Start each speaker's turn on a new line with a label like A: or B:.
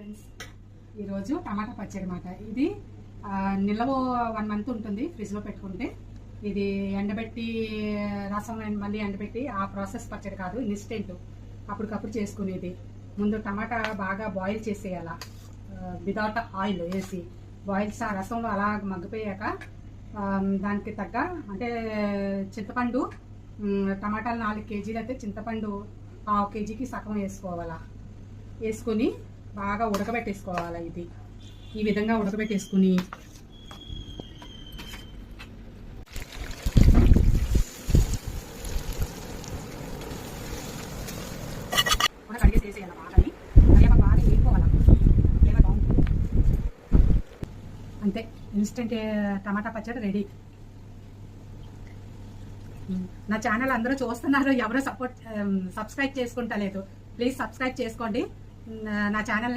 A: Friends, ఈరోజు టమాటా పచ్చడి మాట. ఇది నిల్వ 1 మంత్ ఉంటుంది ఫ్రిడ్జ్లో పెట్టుకుంటే. ఇది ఎండబెట్టి రసం మళ్ళీ ఎండబెట్టి ఆ ప్రాసెస్ పచ్చడి కాదు, ఇన్స్టెంట్ అప్పటికప్పుడు చేసుకునేది. ముందు టమాటా బాగా బాయిల్ చేసేయాల వితౌట్ ఆయిల్ వేసి బాయిల్ రసంలో అలా మగ్గిపోయాక దానికి తగ్గ అంటే చింతపండు, టమాటాలు 4 కేజీలు అయితే చింతపండు 1/2 కేజీకి సగం వేసుకోవాలా. వేసుకొని బాగా ఉడకబెట్టేసుకోవాలి. ఇది ఈ విధంగా ఉడకబెట్టేసుకుని కడిగేసి వేసేయాలి. బాగా వేసుకోవాలి. అంతే, ఇన్స్టెంట్ టమాటా పచ్చడి రెడీ. నా ఛానల్ అందరూ చూస్తున్నారు, ఎవరో సబ్స్క్రైబ్ చేసుకుంటలేదు. ప్లీజ్ సబ్స్క్రైబ్ చేసుకోండి నా ఛానల్ని.